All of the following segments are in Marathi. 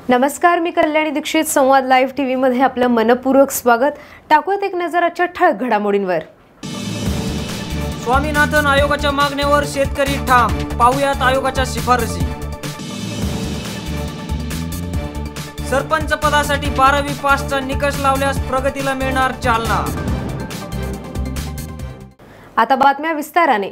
नमस्कार, मी कल्याणी दीक्षित. संवाद लाईव्ह टीव्ही मध्ये आपलं मनपूर्वक स्वागत. टाकूयात एक नजर आजच्या ठळक घडामोडींवर. स्वामीनाथन आयोगाच्या मागणीवर शेतकरी ठाम, पाहूयात आयोगाच्या शिफारसी. सरपंच पदासाठी 12वी पासचा निकष लावल्यास प्रगतीला मिळणार चालना. आता बातम्या विस्ताराने.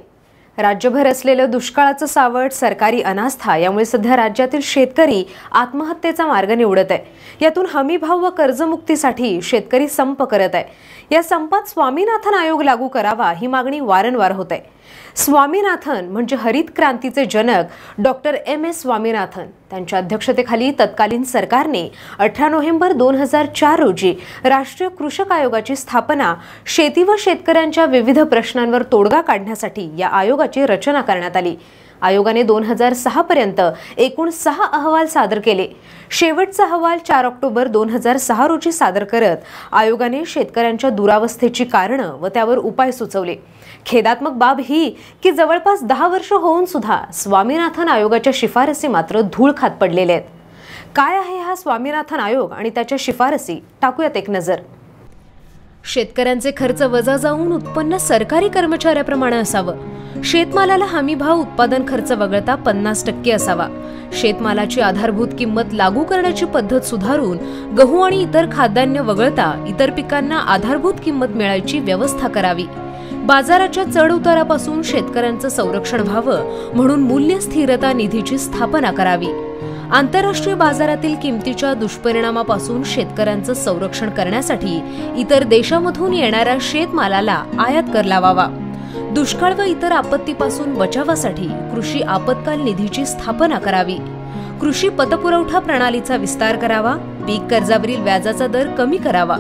राज्यभर असलेलं दुष्काळाचं सावट, सरकारी अनास्था यामुळे सध्या राज्यातील शेतकरी आत्महत्येचा मार्ग निवडत आहे. यातून हमीभाव व कर्जमुक्तीसाठी शेतकरी संप करत आहे. या संपात स्वामीनाथन आयोग लागू करावा ही मागणी वारंवार होत आहे. स्वामीनाथन म्हणजे हरित क्रांतीचे जनक डॉक्टर एम.एस. स्वामीनाथन. त्यांच्या अध्यक्षतेखाली तत्कालीन सरकारने 18 नोव्हेंबर 2004 रोजी राष्ट्रीय कृषक आयोगाची स्थापना, शेती व शेतकऱ्यांच्या विविध प्रश्नांवर तोडगा काढण्यासाठी या आयोगाची रचना करण्यात आली. आयोगाने 2006 पर्यंत एकूण 6 अहवाल सादर केले. शेवटचा अहवाल 4 ऑक्टोबर 2006 रोजी सादर करत आयोगाने शेतकऱ्यांच्या दुरावस्थेची कारणं व त्यावर उपाय सुचवले. खेदात्मक बाब ही की जवळपास 10 वर्ष होऊन सुद्धा स्वामीनाथन आयोगाच्या शिफारसी मात्र धूळ खात पडलेल्या आहेत. काय आहे हा स्वामीनाथन आयोग आणि त्याच्या शिफारसी, टाकूयात एक नजर. शेतकऱ्यांचे खर्च वजा जाऊन उत्पन्न सरकारी कर्मचाऱ्याप्रमाणे असावं. शेतमालाला हमीभाव उत्पादन खर्च वगळता 50% असावा. शेतमालाची आधारभूत किंमत लागू करण्याची पद्धत सुधारून गहू आणि इतर खाद्यान्न वगळता इतर पिकांना आधारभूत किंमत मिळायची व्यवस्था करावी. बाजाराच्या चढ उतारापासून शेतकऱ्यांचं संरक्षण व्हावं म्हणून मूल्य स्थिरता निधीची स्थापना करावी. आंतरराष्ट्रीय बाजारातील किमतीच्या दुष्परिणामापासून शेतकऱ्यांचं संरक्षण करण्यासाठी इतर देशांमधून येणाऱ्या शेतमालाला आयात कर लावावा. दुष्काळ व इतर आपत्तीपासून बचावासाठी कृषी आपत्काल निधीची स्थापना करावी. कृषी पतपुरवठा प्रणालीचा विस्तार करावा. पीक कर्जावरील व्याजाचा दर कमी करावा.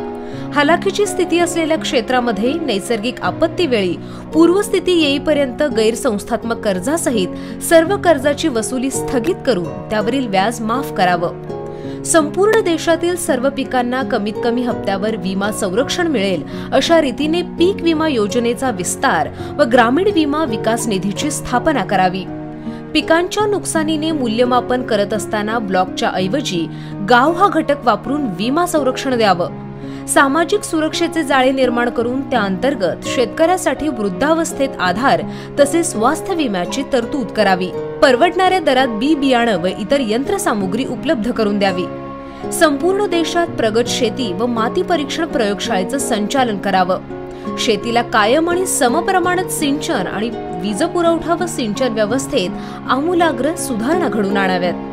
हलाखीची स्थिती असलेल्या क्षेत्रामध्ये नैसर्गिक आपत्तीवेळी पूर्वस्थिती येईपर्यंत गैरसंस्थात्मक कर्जासहित सर्व कर्जाची वसुली स्थगित करून त्यावरील व्याज माफ करावं. संपूर्ण देशातील सर्व पिकांना कमीत कमी हप्त्यावर विमा संरक्षण मिळेल अशा रीतीने पीक विमा योजनेचा विस्तार व ग्रामीण विमा विकास निधीची स्थापना करावी. पिकांच्या नुकसानीने मूल्यमापन करत असताना ब्लॉकच्या ऐवजी गाव हा घटक वापरून विमा संरक्षण द्यावं. सामाजिक सुरक्षेचे जाळे निर्माण करून त्या अंतर्गत शेतकऱ्यासाठी वृद्धावस्थेत आधार तसेच स्वास्थ्य विम्याची तरतूद करावी. परवडणाऱ्या दरात बी बियाणं व इतर यंत्रसामुग्री उपलब्ध करून द्यावी. संपूर्ण देशात प्रगत शेती व माती परीक्षण प्रयोगशाळेचं संचालन करावं. शेतीला कायम आणि समप्रमाणात सिंचन आणि वीज पुरवठा व सिंचन व्यवस्थेत आमूलाग्र सुधारणा घडून आणाव्यात.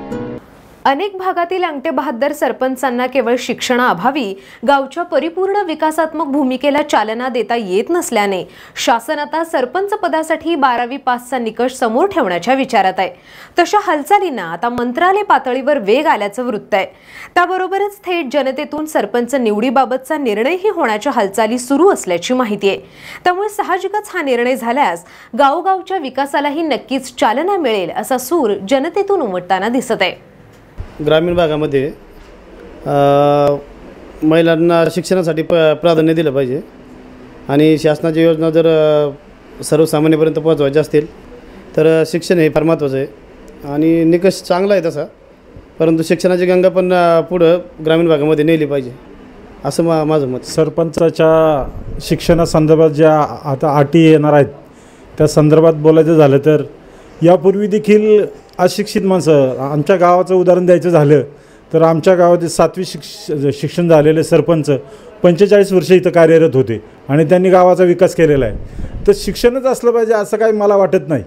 अनेक भागातील अंगठेबहाद्दर सरपंचांना केवळ शिक्षणाअभावी गावच्या परिपूर्ण विकासात्मक भूमिकेला चालना देता येत नसल्याने शासन आता सरपंच पदासाठी 12वी पासचा निकष समोर ठेवण्याच्या विचारात आहे. तशा हालचालींना आता मंत्रालय पातळीवर वेग आल्याचं वृत्त आहे. त्याबरोबरच थेट जनतेतून सरपंच निवडीबाबतचा निर्णयही होण्याच्या हालचाली सुरू असल्याची माहिती आहे. त्यामुळे साहजिकच हा निर्णय झाल्यास गावगावच्या विकासालाही नक्कीच चालना मिळेल असा सूर जनतेतून उमटताना दिसत आहे. ग्रामीण भागामध्ये महिलांना शिक्षणासाठी प्राधान्य दिलं पाहिजे आणि शासनाच्या योजना जर सर्वसामान्यपर्यंत पोहोचवायच्या असतील तर शिक्षण हे फार महत्त्वाचं आहे आणि निकष चांगला आहे तसा, परंतु शिक्षणाची गंगा पण पुढं ग्रामीण भागामध्ये नेली पाहिजे असं माझं मत. सरपंचाच्या शिक्षणासंदर्भात ज्या आता अटी येणार आहेत त्या संदर्भात बोलायचं झालं तर यापूर्वी देखील अशिक्षित माणसं, आमच्या गावाचं उदाहरण द्यायचं झालं तर आमच्या गावात 7वी शिक्षण झालेले सरपंच 45 वर्ष इथं कार्यरत होते आणि त्यांनी गावाचा विकास केलेला आहे. तर शिक्षणच असलं पाहिजे असं काही मला वाटत नाही.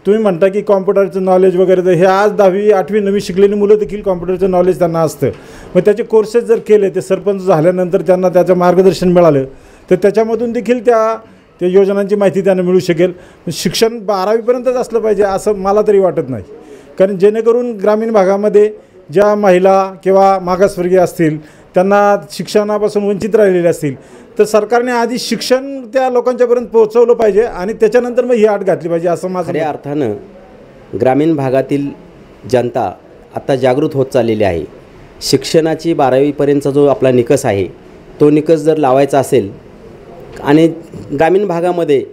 तुम्ही म्हणता की कॉम्प्युटरचं नॉलेज वगैरे, तर हे आज 10वी 8वी 9वी शिकलेली मुलं देखील कॉम्प्युटरचं नॉलेज त्यांना असतं. मग त्याचे कोर्सेस जर केले, ते सरपंच झाल्यानंतर त्यांना त्याचं मार्गदर्शन मिळालं तर त्याच्यामधून देखील त्या योजनांची माहिती त्यांना मिळू शकेल. शिक्षण 12वीपर्यंतच असलं पाहिजे असं मला तरी वाटत नाही, कारण जेणेकरून ग्रामीण भागामध्ये ज्या महिला किंवा मागासवर्गीय असतील त्यांना शिक्षणापासून वंचित राहिलेले असतील तर सरकारने आधी शिक्षण त्या लोकांच्यापर्यंत पोहोचवलं पाहिजे आणि त्याच्यानंतर मग ही अट घातली पाहिजे असं माझं. खऱ्या अर्थानं ग्रामीण भागातील जनता आता जागृत होत चाललेली आहे. शिक्षणाची 12वीपर्यंतचा जो आपला निकष आहे तो निकष जर लावायचा असेल आणि ग्रामीण भागामध्ये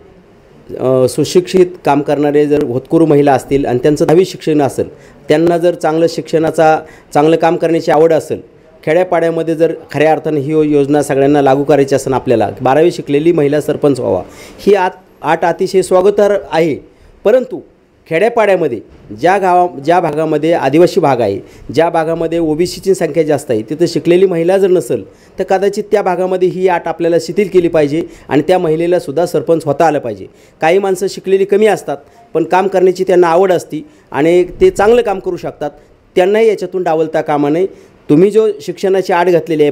सुशिक्षित काम करणारे जर होतकरू महिला असतील आणि त्यांचं 10वी शिक्षण असेल, त्यांना जर चांगलं काम करण्याची आवड असेल, खेड्यापाड्यामध्ये जर खऱ्या अर्थानं ही योजना सगळ्यांना लागू करायची असेल, आपल्याला 12वी शिकलेली महिला सरपंच व्हावा, ही आट अतिशय स्वागतार्ह आहे. परंतु खेड्यापाड्यामध्ये ज्या भागामध्ये आदिवासी भाग आहे, ज्या भागामध्ये ओबीसीची संख्या जास्त आहे, तिथं शिकलेली महिला जर नसेल तर कदाचित त्या भागामध्ये ही आट आपल्याला शिथिल केली पाहिजे आणि त्या महिलेला सुद्धा सरपंच होता आलं पाहिजे. काही माणसं शिकलेली कमी असतात पण काम करण्याची त्यांना आवड असती आणि ते चांगलं काम करू शकतात, त्यांनाही याच्यातून डावलता कामा नये. तुम्ही जो शिक्षणाची आड घातलेली आहे,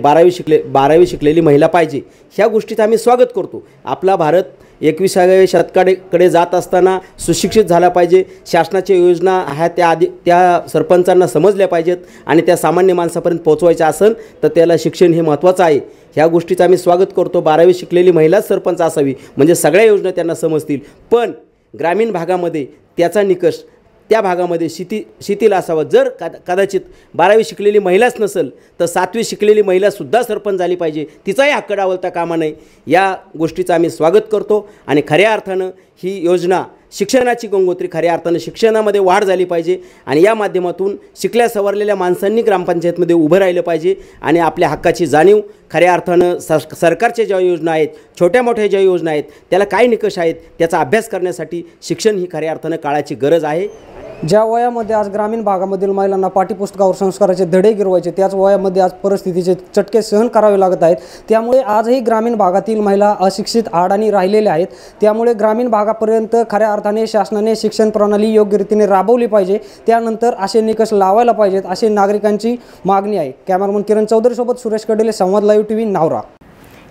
12वी शिकलेली महिला पाहिजे, ह्या गोष्टीत आम्ही स्वागत करतो. आपला भारत 21व्या शतकाकडे जात असताना सुशिक्षित झाला पाहिजे. शासनाच्या योजना ह्या त्या सरपंचांना समजल्या पाहिजेत आणि त्या सामान्य माणसापर्यंत पोहोचवायच्या असेल तर त्याला शिक्षण हे महत्त्वाचं आहे. ह्या गोष्टीचं आम्ही स्वागत करतो. 12वी शिकलेली महिलाच सरपंच असावी म्हणजे सगळ्या योजना त्यांना समजतील. पण ग्रामीण भागामध्ये त्याचा निकष त्या भागामध्ये शिथिल असावा. जर कदाचित 12वी शिकलेली महिलाच नसेल तर 7वी शिकलेली महिलासुद्धा सरपंच झाली पाहिजे, तिचाही हक्क डावलता कामा नये. या गोष्टीचं आम्ही स्वागत करतो आणि खऱ्या अर्थानं ही योजना शिक्षणाची गंगोत्री, खऱ्या अर्थानं शिक्षणामध्ये वाढ झाली पाहिजे आणि या माध्यमातून शिकल्या सवरलेल्या माणसांनी ग्रामपंचायतमध्ये उभं राहिलं पाहिजे आणि आपल्या हक्काची जाणीव खऱ्या अर्थानं सरकारच्या ज्या योजना आहेत, छोट्या मोठ्या ज्या योजना आहेत, त्याला काय निकष आहेत त्याचा अभ्यास करण्यासाठी शिक्षण ही खऱ्या अर्थानं काळाची गरज आहे. ज्या वयामध्ये आज ग्रामीण भागामधील महिलांना पाठ्यपुस्तकावर संस्काराचे धडे गिरवायचे, त्याच वयामध्ये आज परिस्थितीचे चटके सहन करावे लागत आहेत. त्यामुळे आजही ग्रामीण भागातील महिला अशिक्षित अडाणी राहिलेल्या आहेत. त्यामुळे ग्रामीण भागापर्यंत खऱ्या अर्थाने शासनाने शिक्षण प्रणाली योग्य रीतीने राबवली पाहिजे. त्यानंतर असे निकष लावायला पाहिजेत, अशी नागरिकांची मागणी आहे. कॅमेरामन किरण चौधरीसोबत सुरेश कडेले, संवाद लाईव्ह टीव्ही, नावरा.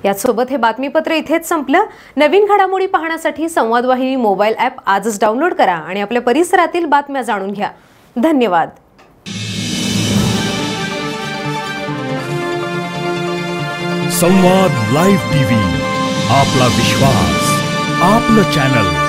यासोबत हे बातमीपत्र इथेच संपलं. नवीन घडामोडी पाहण्यासाठी संवाद वाहिनी मोबाईल ॲप आजच डाउनलोड करा आणि आपल्या परिसरातील बातम्या जाणून घ्या. धन्यवाद. संवाद लाईव्ह टीव्ही, आपला विश्वास, आपलं चॅनल.